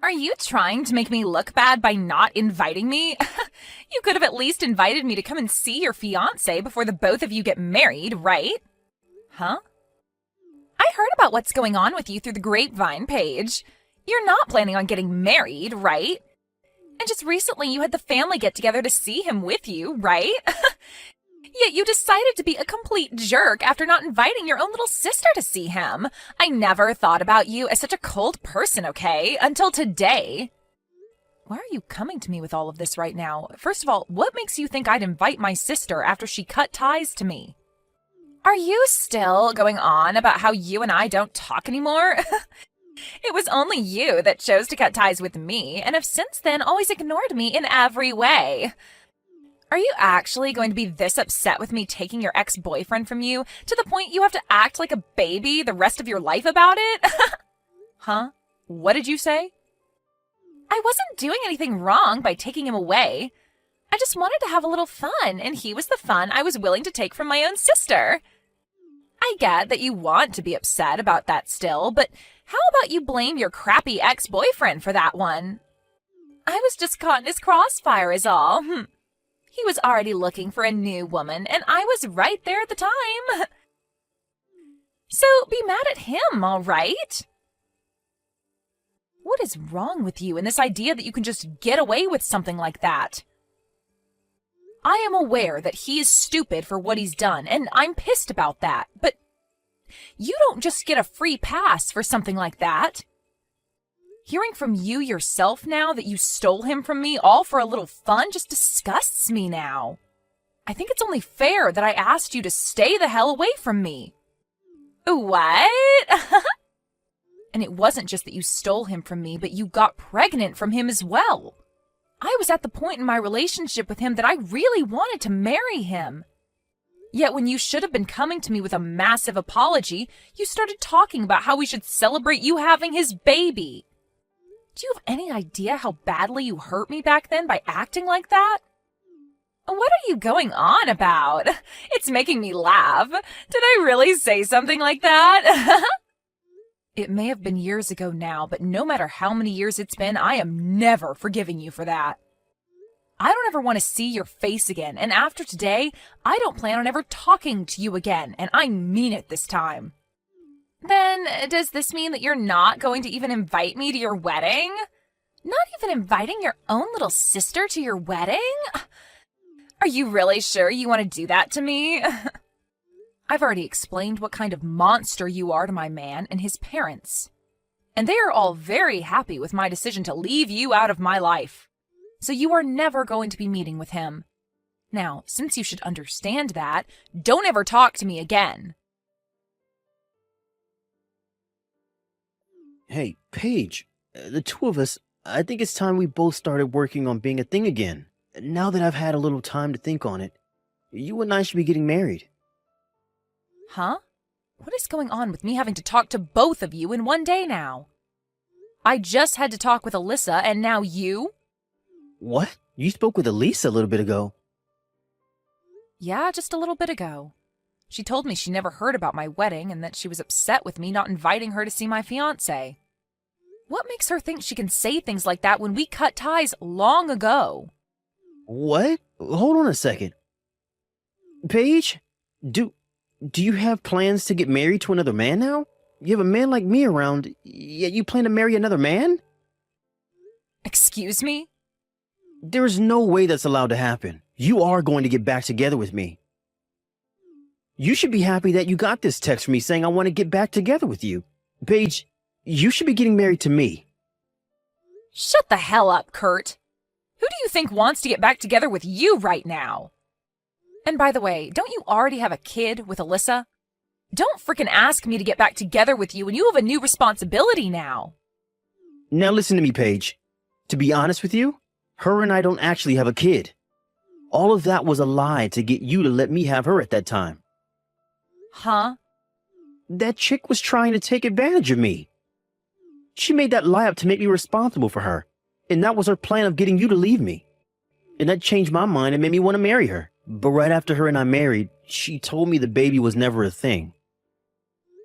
Are you trying to make me look bad by not inviting me? You could have at least invited me to come and see your fiancé before the both of you get married, right? Huh? I heard about what's going on with you through the grapevine, Paige. You're not planning on getting married, right? And just recently you had the family get together to see him with you, right? Yet you decided to be a complete jerk after not inviting your own little sister to see him. I never thought about you as such a cold person, okay? Until today. Why are you coming to me with all of this right now? First of all, what makes you think I'd invite my sister after she cut ties to me? Are you still going on about how you and I don't talk anymore? It was only you that chose to cut ties with me, and have since then always ignored me in every way. Are you actually going to be this upset with me taking your ex-boyfriend from you, to the point you have to act like a baby the rest of your life about it? Huh? What did you say? I wasn't doing anything wrong by taking him away. I just wanted to have a little fun, and he was the fun I was willing to take from my own sister. I get that you want to be upset about that still, but how about you blame your crappy ex-boyfriend for that one? I was just caught in his crossfire is all. He was already looking for a new woman, and I was right there at the time. So be mad at him, all right? What is wrong with you and this idea that you can just get away with something like that? I am aware that he is stupid for what he's done, and I'm pissed about that, but you don't just get a free pass for something like that. Hearing from you yourself now that you stole him from me all for a little fun just disgusts me now. I think it's only fair that I asked you to stay the hell away from me. What? And it wasn't just that you stole him from me, but you got pregnant from him as well. I was at the point in my relationship with him that I really wanted to marry him. Yet when you should have been coming to me with a massive apology, you started talking about how we should celebrate you having his baby. Do you have any idea how badly you hurt me back then by acting like that? What are you going on about? It's making me laugh. Did I really say something like that? It may have been years ago now, but no matter how many years it's been, I am never forgiving you for that. I don't ever want to see your face again, and after today, I don't plan on ever talking to you again, and I mean it this time. Then, does this mean that you're not going to even invite me to your wedding? Not even inviting your own little sister to your wedding? Are you really sure you want to do that to me? I've already explained what kind of monster you are to my man and his parents. And they are all very happy with my decision to leave you out of my life. So you are never going to be meeting with him. Now, since you should understand that, don't ever talk to me again. Hey, Paige, the two of us, I think it's time we both started working on being a thing again. Now that I've had a little time to think on it, you and I should be getting married. Huh? What is going on with me having to talk to both of you in one day now? I just had to talk with Alyssa, and now you? What? You spoke with Elise a little bit ago. Yeah, just a little bit ago. She told me she never heard about my wedding and that she was upset with me not inviting her to see my fiancé. What makes her think she can say things like that when we cut ties long ago? What? Hold on a second. Paige, do you have plans to get married to another man now? You have a man like me around, yet you plan to marry another man? Excuse me? There is no way that's allowed to happen. You are going to get back together with me. You should be happy that you got this text from me saying I want to get back together with you. Paige, you should be getting married to me. Shut the hell up, Kurt. Who do you think wants to get back together with you right now? And by the way, don't you already have a kid with Alyssa? Don't frickin' ask me to get back together with you when you have a new responsibility now. Now listen to me, Paige. To be honest with you, her and I don't actually have a kid. All of that was a lie to get you to let me have her at that time. Huh? That chick was trying to take advantage of me. She made that lie up to make me responsible for her, and that was her plan of getting you to leave me. And that changed my mind and made me want to marry her. But right after her and I married, she told me the baby was never a thing.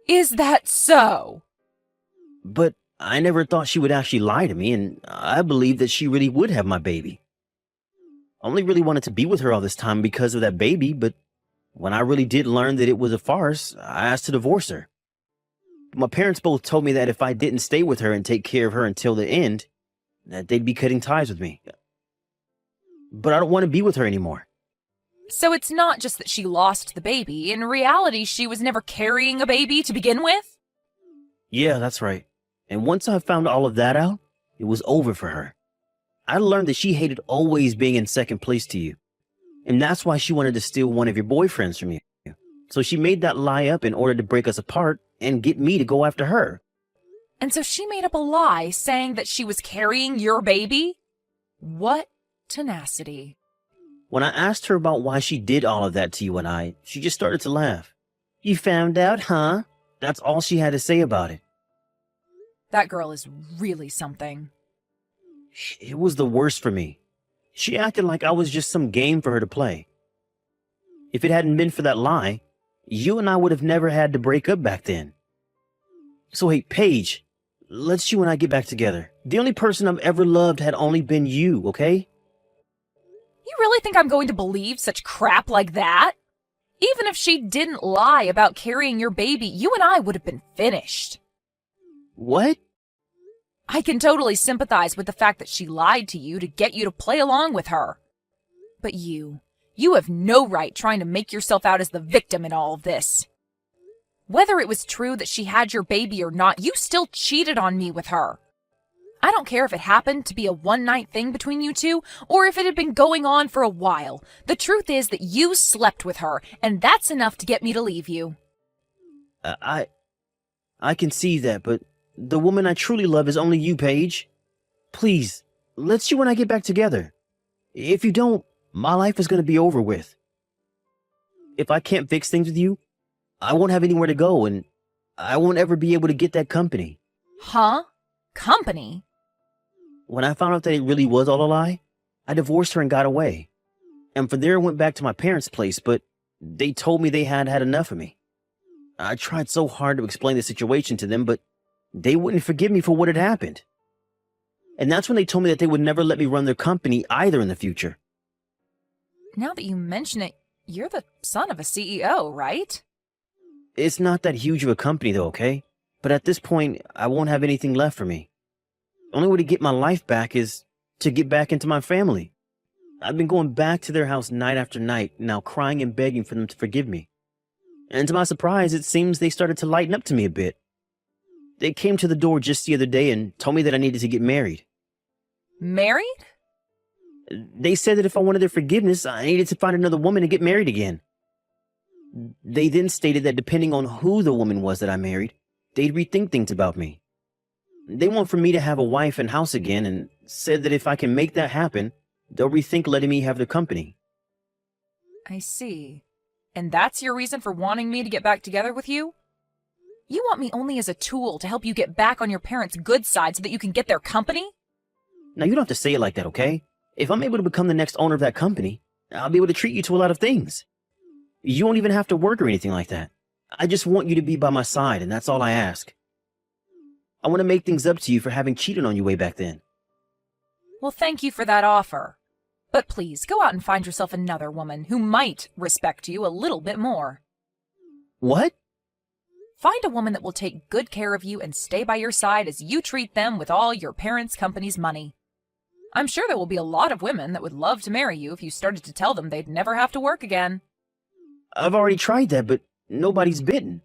Is that so? But I never thought she would actually lie to me, and I believed that she really would have my baby. I only really wanted to be with her all this time because of that baby, but when I really did learn that it was a farce, I asked to divorce her. My parents both told me that if I didn't stay with her and take care of her until the end, that they'd be cutting ties with me. But I don't want to be with her anymore. So it's not just that she lost the baby. In reality, she was never carrying a baby to begin with? Yeah, that's right. And once I found all of that out, it was over for her. I learned that she hated always being in second place to you. And that's why she wanted to steal one of your boyfriends from you. So she made that lie up in order to break us apart and get me to go after her. And so she made up a lie saying that she was carrying your baby? What tenacity. When I asked her about why she did all of that to you and I, she just started to laugh. You found out, huh? That's all she had to say about it. That girl is really something. It was the worst for me. She acted like I was just some game for her to play. If it hadn't been for that lie, you and I would have never had to break up back then. So hey, Paige, let's you and I get back together. The only person I've ever loved had only been you, okay? You really think I'm going to believe such crap like that? Even if she didn't lie about carrying your baby, you and I would have been finished. What? I can totally sympathize with the fact that she lied to you to get you to play along with her. But you have no right trying to make yourself out as the victim in all of this. Whether it was true that she had your baby or not, you still cheated on me with her. I don't care if it happened to be a one-night thing between you two, or if it had been going on for a while. The truth is that you slept with her, and that's enough to get me to leave you. I can see that, but the woman I truly love is only you, Paige. Please, let's you and I get back together. If you don't, my life is going to be over with. If I can't fix things with you, I won't have anywhere to go, and I won't ever be able to get that company. Huh? Company? When I found out that it really was all a lie, I divorced her and got away. And from there I went back to my parents' place, but they told me they had had enough of me. I tried so hard to explain the situation to them, but they wouldn't forgive me for what had happened. And that's when they told me that they would never let me run their company either in the future. Now that you mention it, you're the son of a CEO, right? It's not that huge of a company though, okay? But at this point, I won't have anything left for me. The only way to get my life back is to get back into my family. I've been going back to their house night after night, now crying and begging for them to forgive me. And to my surprise, it seems they started to lighten up to me a bit. They came to the door just the other day and told me that I needed to get married. Married? They said that if I wanted their forgiveness, I needed to find another woman to get married again. They then stated that depending on who the woman was that I married, they'd rethink things about me. They want for me to have a wife and house again, and said that if I can make that happen, they'll rethink letting me have their company. I see. And that's your reason for wanting me to get back together with you? You want me only as a tool to help you get back on your parents' good side so that you can get their company? Now, you don't have to say it like that, okay? If I'm able to become the next owner of that company, I'll be able to treat you to a lot of things. You won't even have to work or anything like that. I just want you to be by my side, and that's all I ask. I want to make things up to you for having cheated on you way back then. Well, thank you for that offer. But please, go out and find yourself another woman who might respect you a little bit more. What? Find a woman that will take good care of you and stay by your side as you treat them with all your parents' company's money. I'm sure there will be a lot of women that would love to marry you if you started to tell them they'd never have to work again. I've already tried that, but nobody's bitten.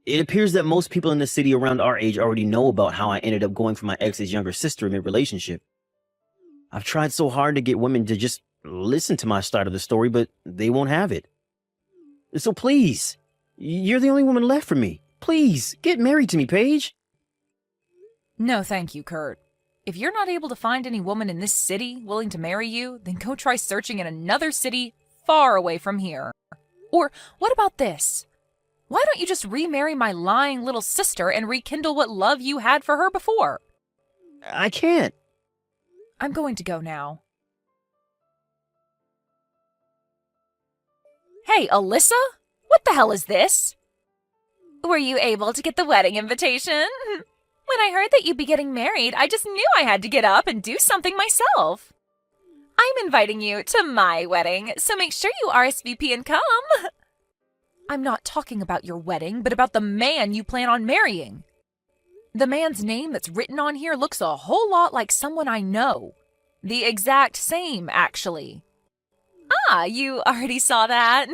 It appears that most people in the city around our age already know about how I ended up going for my ex's younger sister mid-relationship. I've tried so hard to get women to just listen to my side of the story, but they won't have it. So please, you're the only woman left for me. Please, get married to me, Paige. No, thank you, Kurt. If you're not able to find any woman in this city willing to marry you, then go try searching in another city far away from here. Or what about this? Why don't you just remarry my lying little sister and rekindle what love you had for her before? I can't. I'm going to go now. Hey, Alyssa? What the hell is this? Were you able to get the wedding invitation? When I heard that you'd be getting married, I just knew I had to get up and do something myself. I'm inviting you to my wedding, so make sure you RSVP and come. I'm not talking about your wedding, but about the man you plan on marrying. The man's name that's written on here looks a whole lot like someone I know. The exact same, actually. Ah, you already saw that?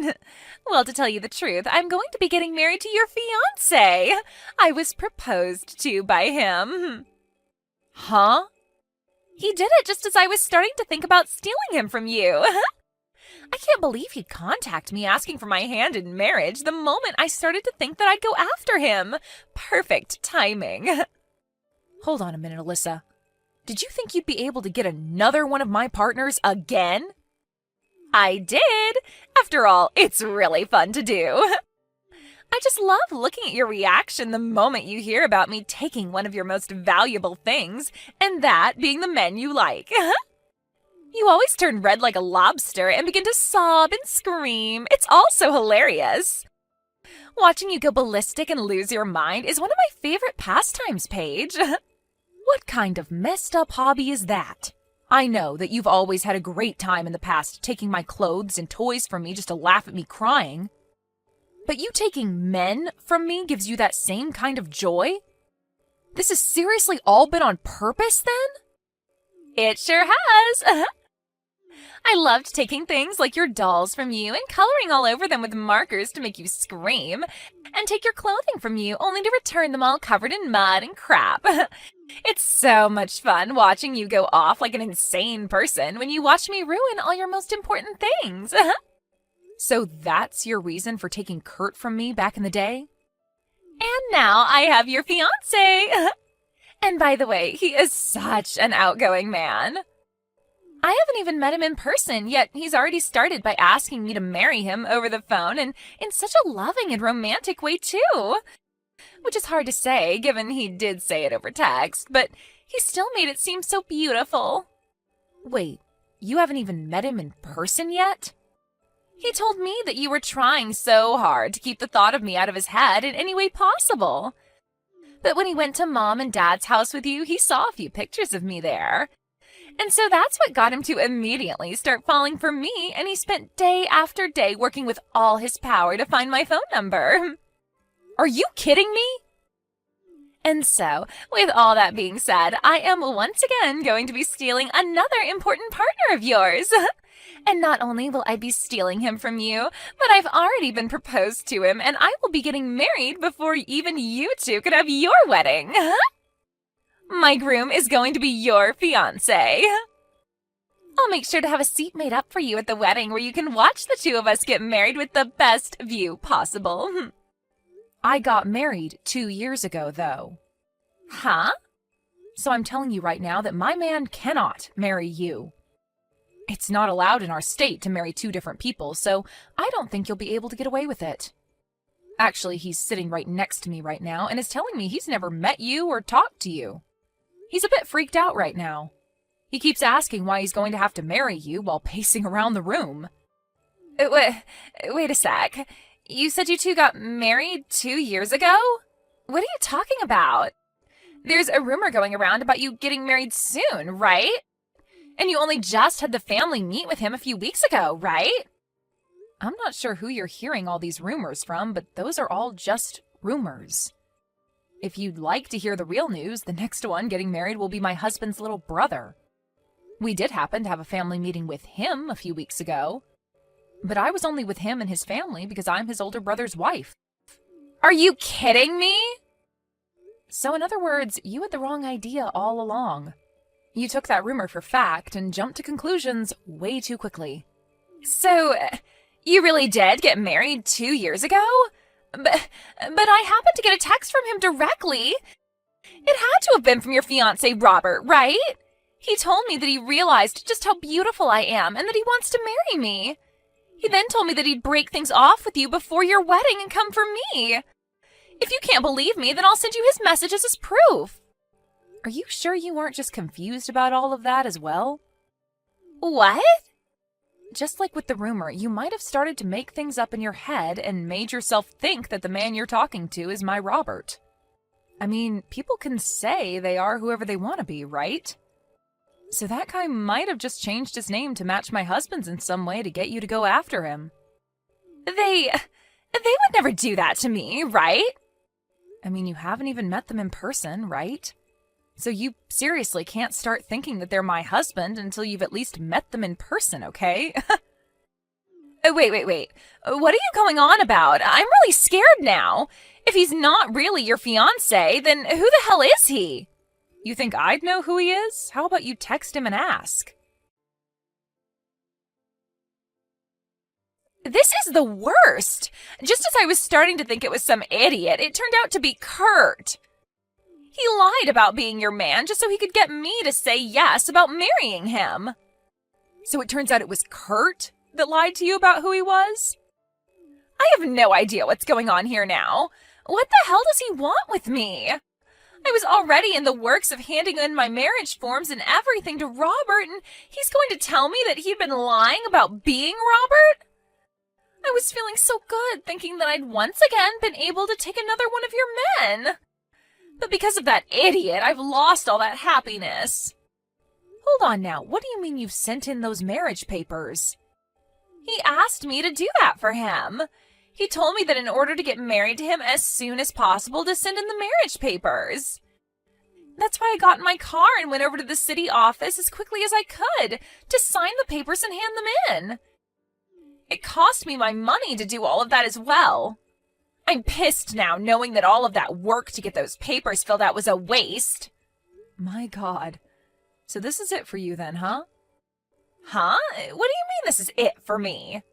Well, to tell you the truth, I'm going to be getting married to your fiancé. I was proposed to by him. Huh? He did it just as I was starting to think about stealing him from you. I can't believe he'd contact me asking for my hand in marriage the moment I started to think that I'd go after him. Perfect timing. Hold on a minute, Alyssa. Did you think you'd be able to get another one of my partners again? I did. After all, it's really fun to do. I just love looking at your reaction the moment you hear about me taking one of your most valuable things, and that being the men you like. You always turn red like a lobster and begin to sob and scream. It's all so hilarious. Watching you go ballistic and lose your mind is one of my favorite pastimes, Paige. What kind of messed up hobby is that? I know that you've always had a great time in the past taking my clothes and toys from me just to laugh at me crying. But you taking men from me gives you that same kind of joy? This has seriously all been on purpose, then? It sure has. I loved taking things like your dolls from you and coloring all over them with markers to make you scream, and take your clothing from you only to return them all covered in mud and crap. It's so much fun watching you go off like an insane person when you watch me ruin all your most important things. So that's your reason for taking Kurt from me back in the day? And now I have your fiancé. And by the way, he is such an outgoing man. I haven't even met him in person, yet he's already started by asking me to marry him over the phone, and in such a loving and romantic way, too. Which is hard to say, given he did say it over text, but he still made it seem so beautiful. Wait, you haven't even met him in person yet? He told me that you were trying so hard to keep the thought of me out of his head in any way possible. But when he went to Mom and Dad's house with you, he saw a few pictures of me there. And so that's what got him to immediately start falling for me, and he spent day after day working with all his power to find my phone number. Are you kidding me? And so, with all that being said, I am once again going to be stealing another important partner of yours. And not only will I be stealing him from you, but I've already been proposed to him, and I will be getting married before even you two could have your wedding. My groom is going to be your fiancé. I'll make sure to have a seat made up for you at the wedding where you can watch the two of us get married with the best view possible. I got married 2 years ago, though. Huh? So I'm telling you right now that my man cannot marry you. It's not allowed in our state to marry two different people, so I don't think you'll be able to get away with it. Actually, he's sitting right next to me right now and is telling me he's never met you or talked to you. He's a bit freaked out right now. He keeps asking why he's going to have to marry you while pacing around the room. Wait a sec. You said you two got married 2 years ago? What are you talking about? There's a rumor going around about you getting married soon, right? And you only just had the family meet with him a few weeks ago, right? I'm not sure who you're hearing all these rumors from, but those are all just rumors. If you'd like to hear the real news, the next one getting married will be my husband's little brother. We did happen to have a family meeting with him a few weeks ago, but I was only with him and his family because I'm his older brother's wife. Are you kidding me? So in other words, you had the wrong idea all along. You took that rumor for fact and jumped to conclusions way too quickly. So, you really did get married 2 years ago? But I happened to get a text from him directly. It had to have been from your fiancé, Robert, right? He told me that he realized just how beautiful I am and that he wants to marry me. He then told me that he'd break things off with you before your wedding and come for me. If you can't believe me, then I'll send you his messages as proof. Are you sure you weren't just confused about all of that as well? What? Just like with the rumor, you might have started to make things up in your head and made yourself think that the man you're talking to is my Robert. I mean, people can say they are whoever they want to be, right? So that guy might have just changed his name to match my husband's in some way to get you to go after him. They would never do that to me, right? I mean, you haven't even met them in person, right? So you seriously can't start thinking that they're my husband until you've at least met them in person, okay? Wait. What are you going on about? I'm really scared now. If he's not really your fiancé, then who the hell is he? You think I'd know who he is? How about you text him and ask? This is the worst. Just as I was starting to think it was some idiot, it turned out to be Kurt. He lied about being your man just so he could get me to say yes about marrying him. So it turns out it was Kurt that lied to you about who he was? I have no idea what's going on here now. What the hell does he want with me? I was already in the works of handing in my marriage forms and everything to Robert, and he's going to tell me that he'd been lying about being Robert? I was feeling so good, thinking that I'd once again been able to take another one of your men. But because of that idiot, I've lost all that happiness. Hold on now, what do you mean you've sent in those marriage papers? He asked me to do that for him. He told me that in order to get married to him as soon as possible to send in the marriage papers. That's why I got in my car and went over to the city office as quickly as I could to sign the papers and hand them in. It cost me my money to do all of that as well. I'm pissed now knowing that all of that work to get those papers filled out was a waste. My God. So this is it for you then, huh? Huh? What do you mean this is it for me?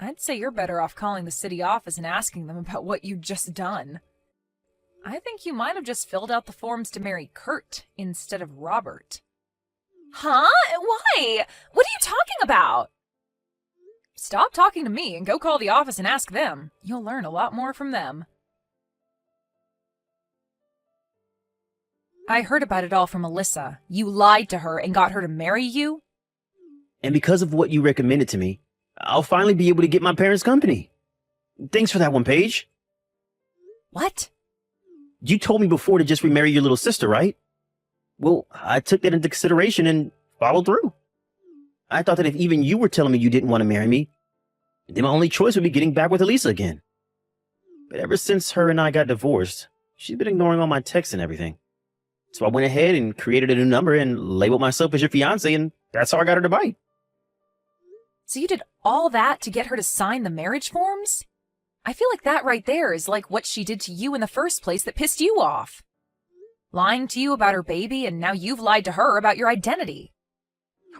I'd say you're better off calling the city office and asking them about what you'd just done. I think you might have just filled out the forms to marry Kurt instead of Robert. Huh? Why? What are you talking about? Stop talking to me and go call the office and ask them. You'll learn a lot more from them. I heard about it all from Alyssa. You lied to her and got her to marry you? And because of what you recommended to me, I'll finally be able to get my parents' company. Thanks for that one, Paige. What? You told me before to just remarry your little sister, right? Well, I took that into consideration and followed through. I thought that if even you were telling me you didn't want to marry me, then my only choice would be getting back with Elisa again. But ever since her and I got divorced, she's been ignoring all my texts and everything. So I went ahead and created a new number and labeled myself as your fiancé, and that's how I got her to bite. So you did all that to get her to sign the marriage forms? I feel like that right there is like what she did to you in the first place that pissed you off. Lying to you about her baby, and now you've lied to her about your identity.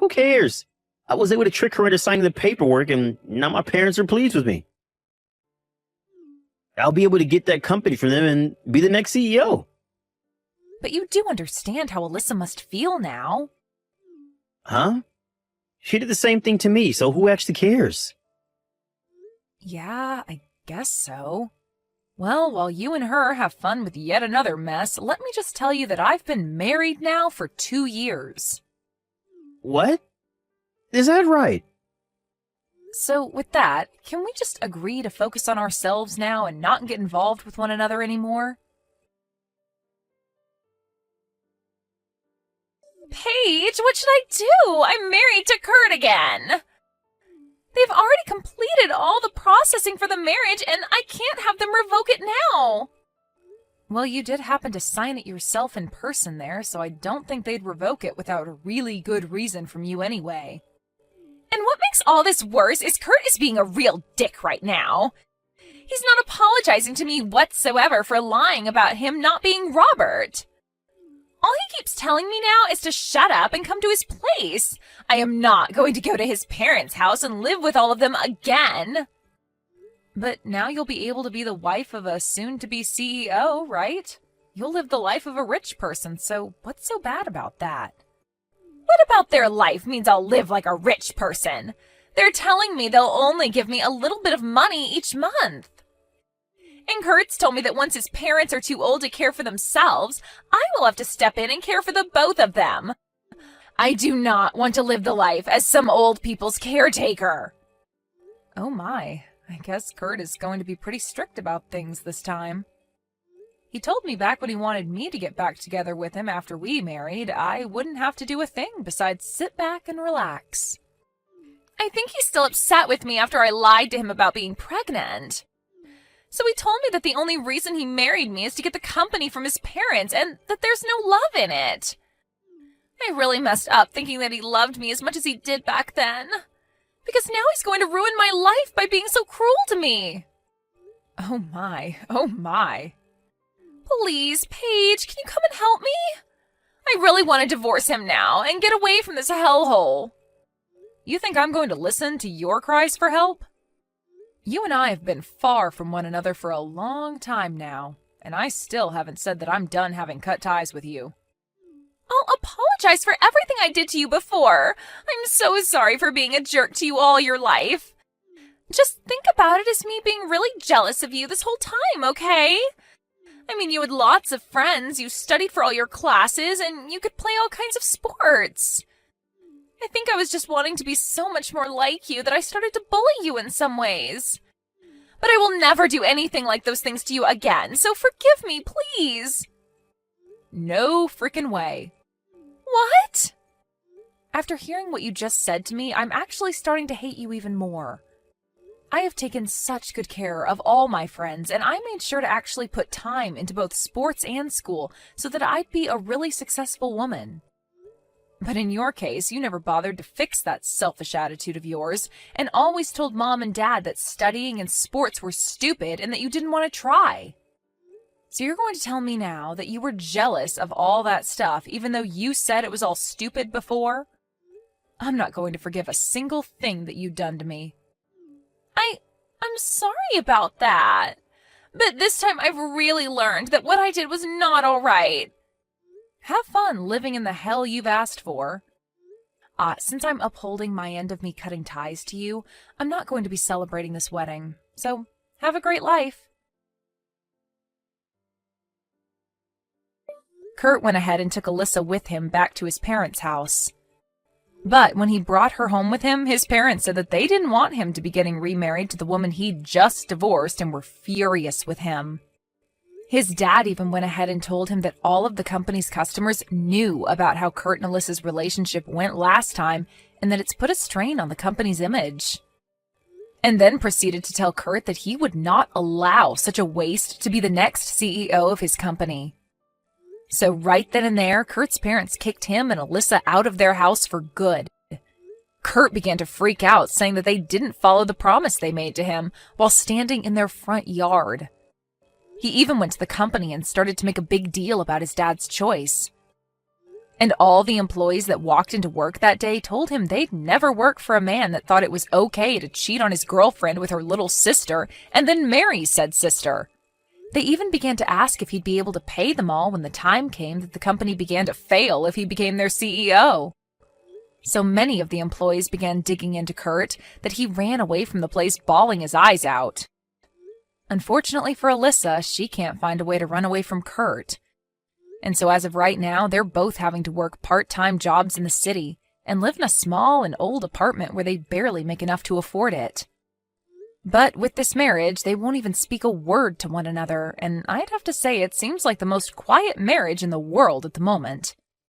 Who cares? I was able to trick her into signing the paperwork, and now my parents are pleased with me. I'll be able to get that company from them and be the next CEO. But you do understand how Alyssa must feel now. Huh? She did the same thing to me, so who actually cares? Yeah, I guess so. Well, while you and her have fun with yet another mess, let me just tell you that I've been married now for 2 years. What? Is that right? So with that, can we just agree to focus on ourselves now and not get involved with one another anymore? Paige, what should I do? I'm married to Kurt again. They've already completed all the processing for the marriage, and I can't have them revoke it now. Well, you did happen to sign it yourself in person there, so I don't think they'd revoke it without a really good reason from you anyway. And what makes all this worse is Kurt is being a real dick right now. He's not apologizing to me whatsoever for lying about him not being Robert. All he keeps telling me now is to shut up and come to his place. I am not going to go to his parents' house and live with all of them again. But now you'll be able to be the wife of a soon-to-be CEO, right? You'll live the life of a rich person, so what's so bad about that? What about their life means I'll live like a rich person? They're telling me they'll only give me a little bit of money each month. And Kurt's told me that once his parents are too old to care for themselves, I will have to step in and care for the both of them. I do not want to live the life as some old people's caretaker. Oh my, I guess Kurt is going to be pretty strict about things this time. He told me back when he wanted me to get back together with him after we married, I wouldn't have to do a thing besides sit back and relax. I think he's still upset with me after I lied to him about being pregnant. So he told me that the only reason he married me is to get the company from his parents and that there's no love in it. I really messed up thinking that he loved me as much as he did back then. Because now he's going to ruin my life by being so cruel to me. Oh my, oh my. Please, Paige, can you come and help me? I really want to divorce him now and get away from this hellhole. You think I'm going to listen to your cries for help? You and I have been far from one another for a long time now, and I still haven't said that I'm done having cut ties with you. I'll apologize for everything I did to you before. I'm so sorry for being a jerk to you all your life. Just think about it as me being really jealous of you this whole time, okay? I mean, you had lots of friends, you studied for all your classes, and you could play all kinds of sports. I think I was just wanting to be so much more like you that I started to bully you in some ways. But I will never do anything like those things to you again, so forgive me, please. No frickin' way. What? After hearing what you just said to me, I'm actually starting to hate you even more. I have taken such good care of all my friends, and I made sure to actually put time into both sports and school so that I'd be a really successful woman. But in your case, you never bothered to fix that selfish attitude of yours, and always told Mom and Dad that studying and sports were stupid and that you didn't want to try. So you're going to tell me now that you were jealous of all that stuff, even though you said it was all stupid before? I'm not going to forgive a single thing that you've done to me. I'm sorry about that. But this time I've really learned that what I did was not all right. Have fun living in the hell you've asked for. Since I'm upholding my end of me cutting ties to you, I'm not going to be celebrating this wedding. So, have a great life. Kurt went ahead and took Alyssa with him back to his parents' house. But when he brought her home with him, his parents said that they didn't want him to be getting remarried to the woman he'd just divorced and were furious with him. His dad even went ahead and told him that all of the company's customers knew about how Kurt and Alyssa's relationship went last time and that it's put a strain on the company's image. And then proceeded to tell Kurt that he would not allow such a waste to be the next CEO of his company. So right then and there, Kurt's parents kicked him and Alyssa out of their house for good. Kurt began to freak out, saying that they didn't follow the promise they made to him while standing in their front yard. He even went to the company and started to make a big deal about his dad's choice. And all the employees that walked into work that day told him they'd never work for a man that thought it was okay to cheat on his girlfriend with her little sister and then marry said sister. They even began to ask if he'd be able to pay them all when the time came that the company began to fail if he became their CEO. So many of the employees began digging into Kurt that he ran away from the place bawling his eyes out. Unfortunately for Alyssa, she can't find a way to run away from Kurt. And so as of right now, they're both having to work part-time jobs in the city and live in a small and old apartment where they barely make enough to afford it. But with this marriage, they won't even speak a word to one another, and I'd have to say it seems like the most quiet marriage in the world at the moment.